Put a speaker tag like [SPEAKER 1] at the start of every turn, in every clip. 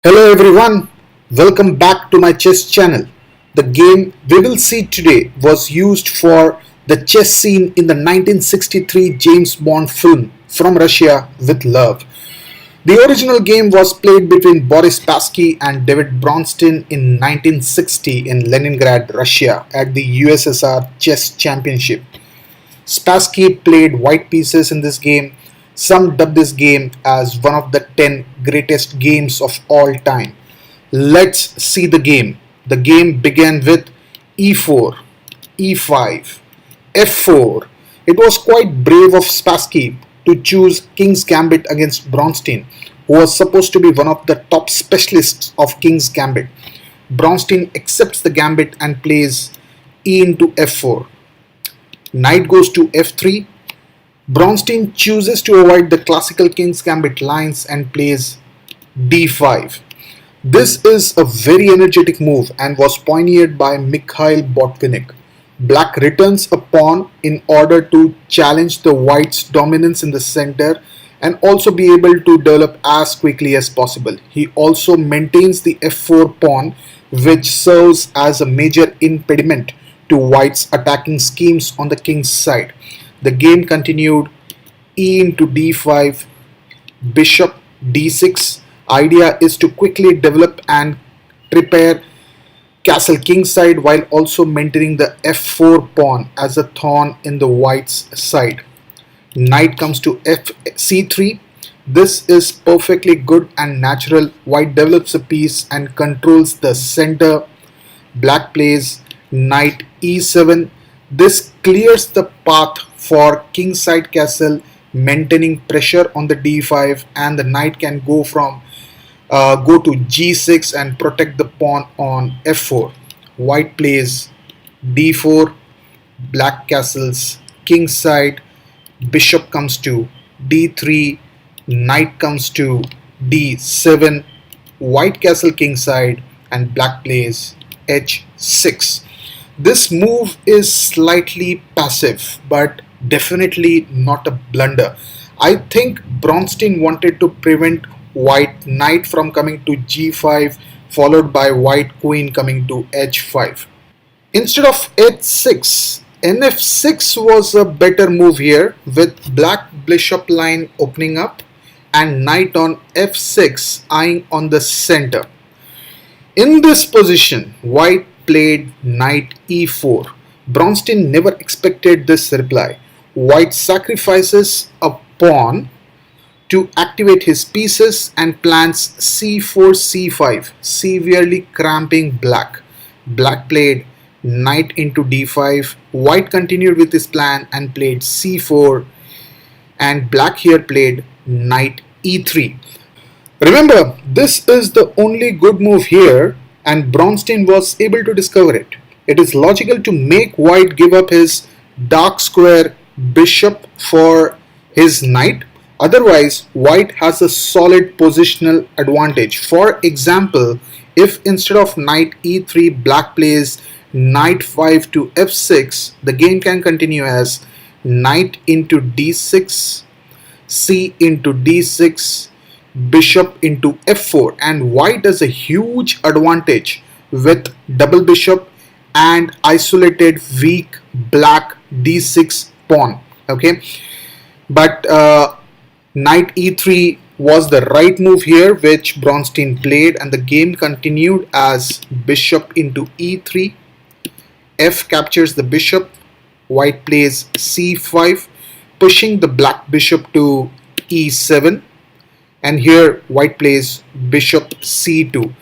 [SPEAKER 1] Hello everyone, welcome back to my chess channel. The game we will see today was used for the chess scene in the 1963 James Bond film From Russia with Love. The original game was played between Boris Spassky and David Bronstein in 1960 in Leningrad, Russia at the USSR Chess Championship. Spassky played white pieces in this game. Some dub this game as one of the 10 greatest games of all time. Let's see the game. The game began with e4, e5, f4. It was quite brave of Spassky to choose King's Gambit against Bronstein, who was supposed to be one of the top specialists of King's Gambit. Bronstein accepts the gambit and plays e into f4. Knight goes to f3. Bronstein chooses to avoid the classical King's Gambit lines and plays d5. This is a very energetic move and was pioneered by Mikhail Botvinnik. Black returns a pawn in order to challenge the white's dominance in the center and also be able to develop as quickly as possible. He also maintains the f4 pawn, which serves as a major impediment to white's attacking schemes on the king's side. The game continued e into d5, bishop d6. Idea is to quickly develop and prepare castle kingside while also maintaining the f4 pawn as a thorn in the white's side. Knight comes to c3. This is perfectly good and natural. White develops a piece and controls the center. Black plays knight e7. This clears the path for kingside castle, maintaining pressure on the d5, and the knight can go to g6 and protect the pawn on f4. White plays d4, black castles kingside, bishop comes to d3, knight comes to d7, white castle kingside, and black plays h6. This move is slightly passive, but definitely not a blunder. I think Bronstein wanted to prevent white knight from coming to g5, followed by white queen coming to h5. Instead of h6, nf6 was a better move here, with black bishop line opening up and knight on f6 eyeing on the center. In this position, white played knight e4. Bronstein never expected this reply. White sacrifices a pawn to activate his pieces and plans c4, c5, severely cramping black. Black played knight into d5. White continued with his plan and played c4, and black here played knight e3. Remember, this is the only good move here, and Bronstein was able to discover it. It is logical to make white give up his dark square bishop for his knight. Otherwise, white has a solid positional advantage. For example, if instead of knight e3, black plays knight 5 to f6, the game can continue as knight into d6, c into d6, bishop into f4, and white has a huge advantage with double bishop and isolated weak black d6 pawn. Okay, but knight e3 was the right move here, which Bronstein played, and the game continued as bishop into e3, f captures the bishop, white plays c5, pushing the black bishop to e7, and here white plays bishop c2.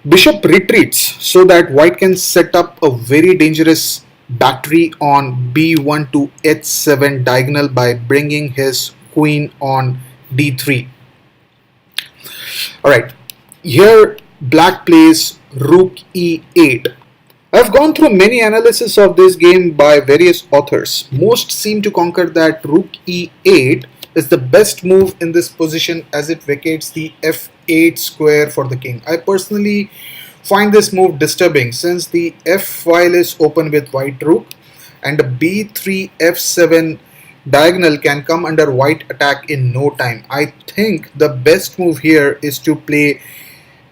[SPEAKER 1] Bishop retreats so that white can set up a very dangerous battery on b1 to h7 diagonal by bringing his queen on d3. Alright, here black plays rook e8. I've gone through many analyses of this game by various authors. Most seem to concur that rook e8 is the best move in this position as it vacates the f8 square for the king. I personally find this move disturbing since the f file is open with white rook, and the b3 f7 diagonal can come under white attack in no time. I think the best move here is to play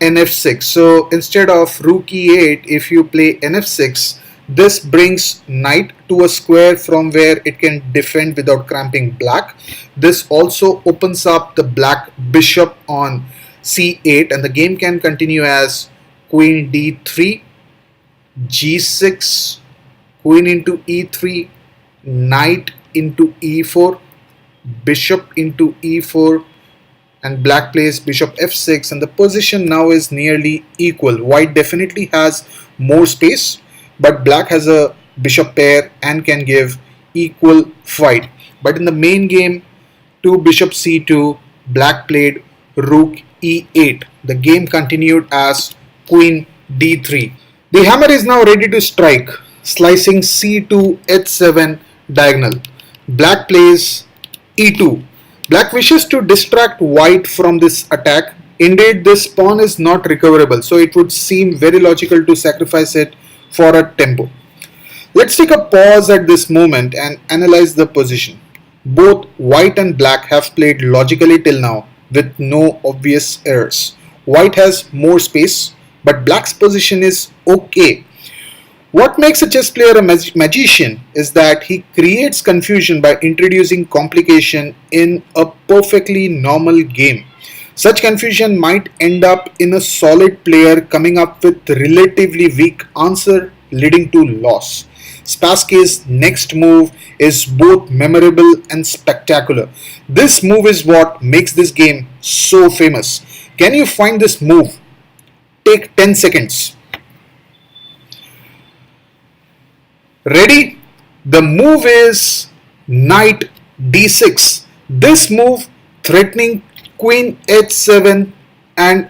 [SPEAKER 1] nf6. So instead of rook e8, if you play nf6, this brings knight to a square from where it can defend without cramping black. This also opens up the black bishop on c8, and the game can continue as queen d3, g6, queen into e3, knight into e4, bishop into e4, and black plays bishop f6, and the position now is nearly equal. White definitely has more space, but black has a bishop pair and can give equal fight. But in the main game, 2 bishop c2, black played rook e8. The game continued as queen d3. The hammer is now ready to strike, slicing c2 h7 diagonal. Black plays e2. Black wishes to distract white from this attack. Indeed, this pawn is not recoverable, so it would seem very logical to sacrifice it for a tempo. Let's take a pause at this moment and analyze the position. Both white and black have played logically till now with no obvious errors. White has more space, but black's position is okay. What makes a chess player a magician is that he creates confusion by introducing complication in a perfectly normal game. Such confusion might end up in a solid player coming up with relatively weak answer, leading to loss. Spassky's next move is both memorable and spectacular. This move is what makes this game so famous. Can you find this move? Take 10 seconds. Ready? The move is knight d6. This move, threatening queen h7 and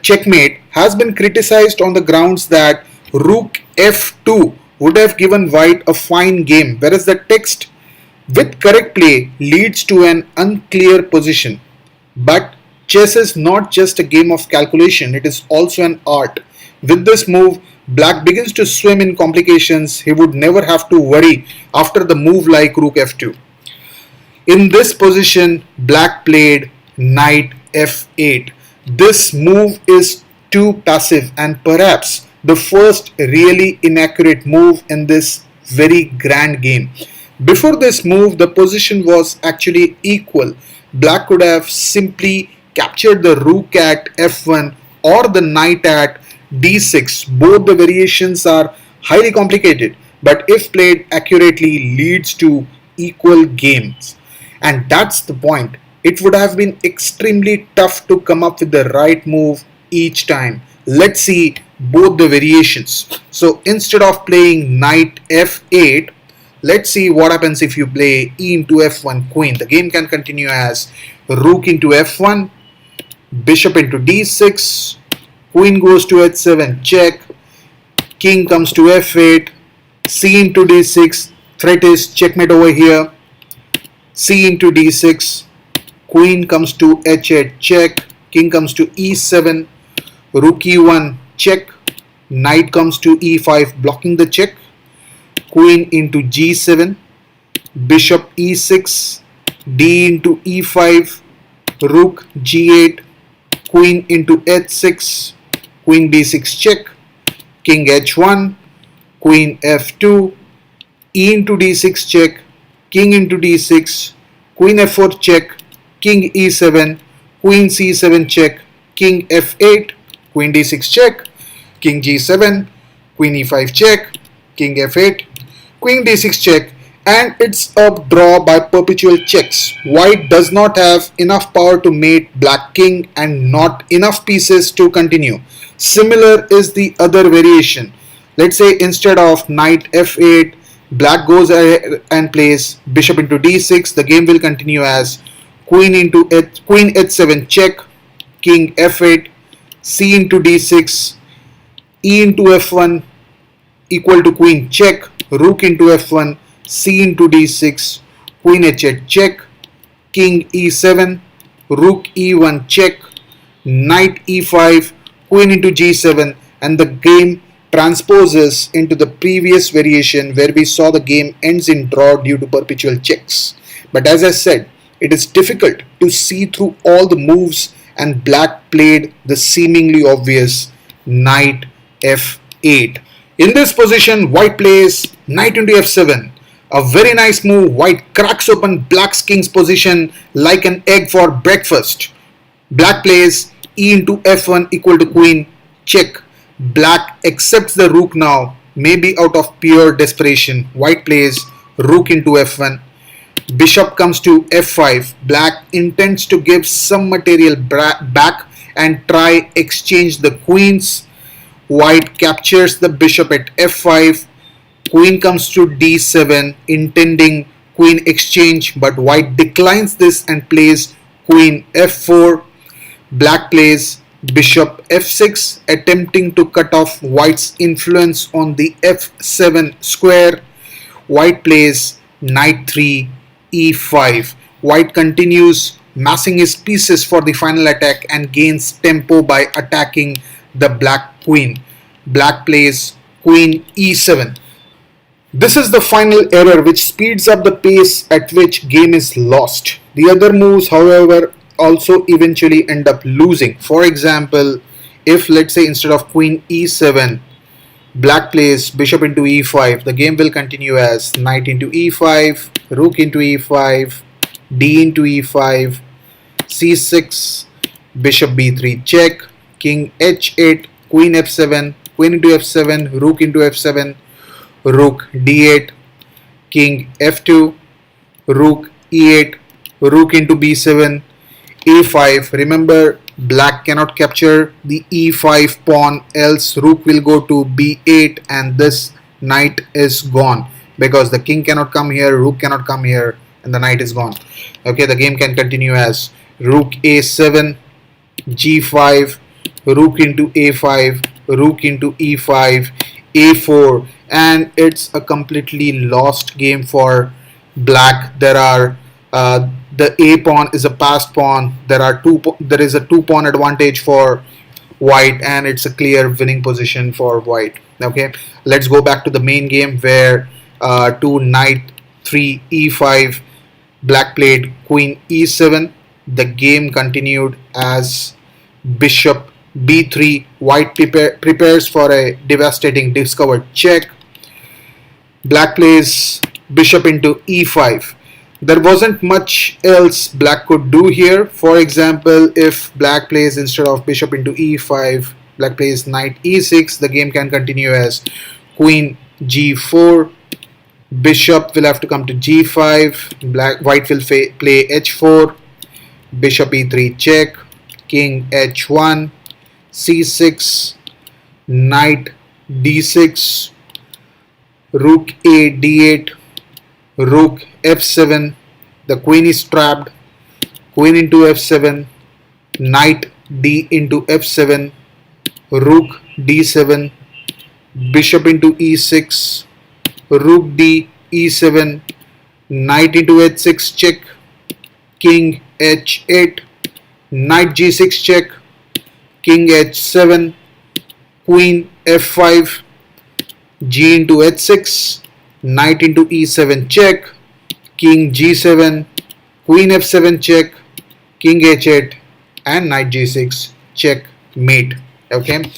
[SPEAKER 1] checkmate, has been criticized on the grounds that rook f2 would have given white a fine game, whereas the text with correct play leads to an unclear position. But chess is not just a game of calculation, it is also an art. With this move, black begins to swim in complications he would never have to worry after the move like rook f2. In this position, black played knight f8. This move is too passive and perhaps the first really inaccurate move in this very grand game. Before this move, the position was actually equal. Black could have simply captured the rook at f1 or the knight at d6. Both the variations are highly complicated, but if played accurately leads to equal games. And that's the point. It would have been extremely tough to come up with the right move each time. Let's see both the variations. So instead of playing knight f8, let's see what happens if you play e into f1 queen. The game can continue as rook into f1, bishop into d6, queen goes to h7 check, king comes to f8, c into d6, threat is checkmate over here, c into d6, queen comes to h8 check, king comes to e7, rook e1 check, knight comes to e5 blocking the check, queen into g7, bishop e6, d into e5, rook g8, queen into h6, queen d6 check, king h1, queen f2, e into d6 check, king into d6, queen f4 check, king e7, queen c7 check, king f8, queen d6 check, king g7, queen e5 check, king f8, queen d6 check, and it's a draw by perpetual checks. White does not have enough power to mate black king and not enough pieces to continue. Similar is the other variation. Let's say instead of knight f8, black goes ahead and plays bishop into d6. The game will continue as queen h7 check, king f8, c into d6, e into f1 equal to queen check, rook into f1, c into d6, queen h8 check, king e7, rook e1 check, knight e5, queen into g7, and the game transposes into the previous variation where we saw the game ends in draw due to perpetual checks. But as I said, it is difficult to see through all the moves and black played the seemingly obvious knight f8. In this position, white plays knight into f7. A very nice move. White cracks open black's king's position like an egg for breakfast. Black plays e into f1 equal to queen check. Black accepts the rook now, maybe out of pure desperation. White plays rook into f1. Bishop comes to f5. Black intends to give some material back and try exchange the queens. White captures the bishop at f5. Queen comes to d7, intending queen exchange, but white declines this and plays queen f4. Black plays bishop f6, attempting to cut off white's influence on the f7 square. White plays knight 3 e5. White continues massing his pieces for the final attack and gains tempo by attacking the black queen. Black plays queen e7. This is the final error which speeds up the pace at which game is lost. The other moves, however, also eventually end up losing. For example, if let's say instead of queen e7, black plays bishop into e5, the game will continue as knight into e5, rook into e5, d into e5, c6, bishop b3 check, king h8, queen f7, queen into f7, rook into f7, rook d8, king f2, rook e8, rook into b7, a5. Remember, black cannot capture the e5 pawn, else rook will go to b8 and this knight is gone, because the king cannot come here, rook cannot come here, and the knight is gone. Okay, the game can continue as rook a7, g5, rook into a5, rook into e5, a4, and it's a completely lost game for black. There are the a pawn is a passed pawn. There is a 2 pawn advantage for white, and it's a clear winning position for white. Okay, let's go back to the main game where to knight 3 e5, black played queen e7. The game continued as bishop b3, white prepares for a devastating discovered check. Black plays bishop into e5. There wasn't much else black could do here. For example, if black plays instead of bishop into e5, black plays knight e6, the game can continue as queen g4, bishop will have to come to g5, white will play h4, bishop e3 check, king h1, c6, knight d6, rook a d8, rook f7, the queen is trapped, queen into f7, knight d into f7, rook d7, bishop into e6, rook d e7, knight into h6 check, king h8, knight g6 check, king h7, queen f5, g into h6, knight into e7 check, king g7, queen f7 check, king h8, and knight g6 checkmate. Okay,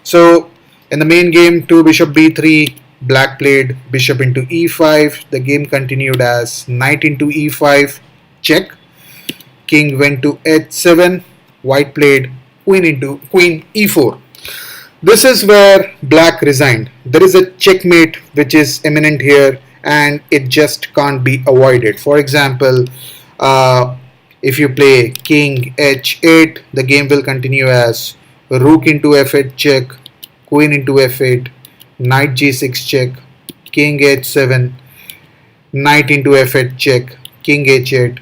[SPEAKER 1] so in the main game, to bishop b3, black played bishop into e5. The game continued as knight into e5 check, king went to h7, white played queen e4. This is where black resigned. There is a checkmate which is imminent here, and it just can't be avoided. For example, if you play king h8, the game will continue as rook into f8 check, queen into f8, knight g6 check, king h7, knight into f8 check, king h8,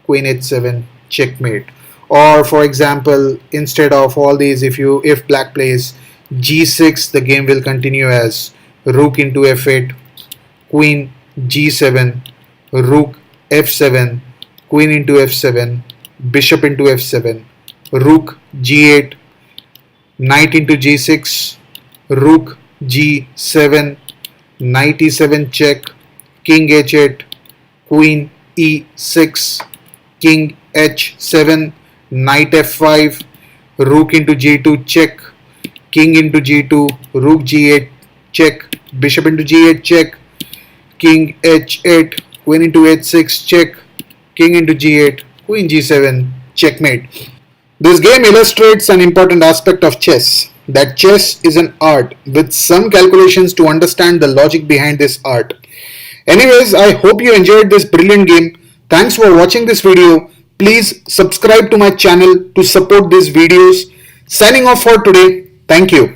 [SPEAKER 1] queen h7 checkmate. Or for example, instead of all these, if black plays g6, the game will continue as rook into f8, queen g7, rook f7, queen into f7, bishop into f7, rook g8, knight into g6, rook g7, knight e7 check, king h8, queen e6, king h7, knight f5, rook into g2 check, king into g2, rook g8 check, bishop into g8 check, king h8, queen into h6 check, king into g8, queen g7 checkmate. This game illustrates an important aspect of chess, that chess is an art with some calculations to understand the logic behind this art. Anyways, I hope you enjoyed this brilliant game. Thanks for watching this video. Please subscribe to my channel to support these videos. Signing off for today. Thank you.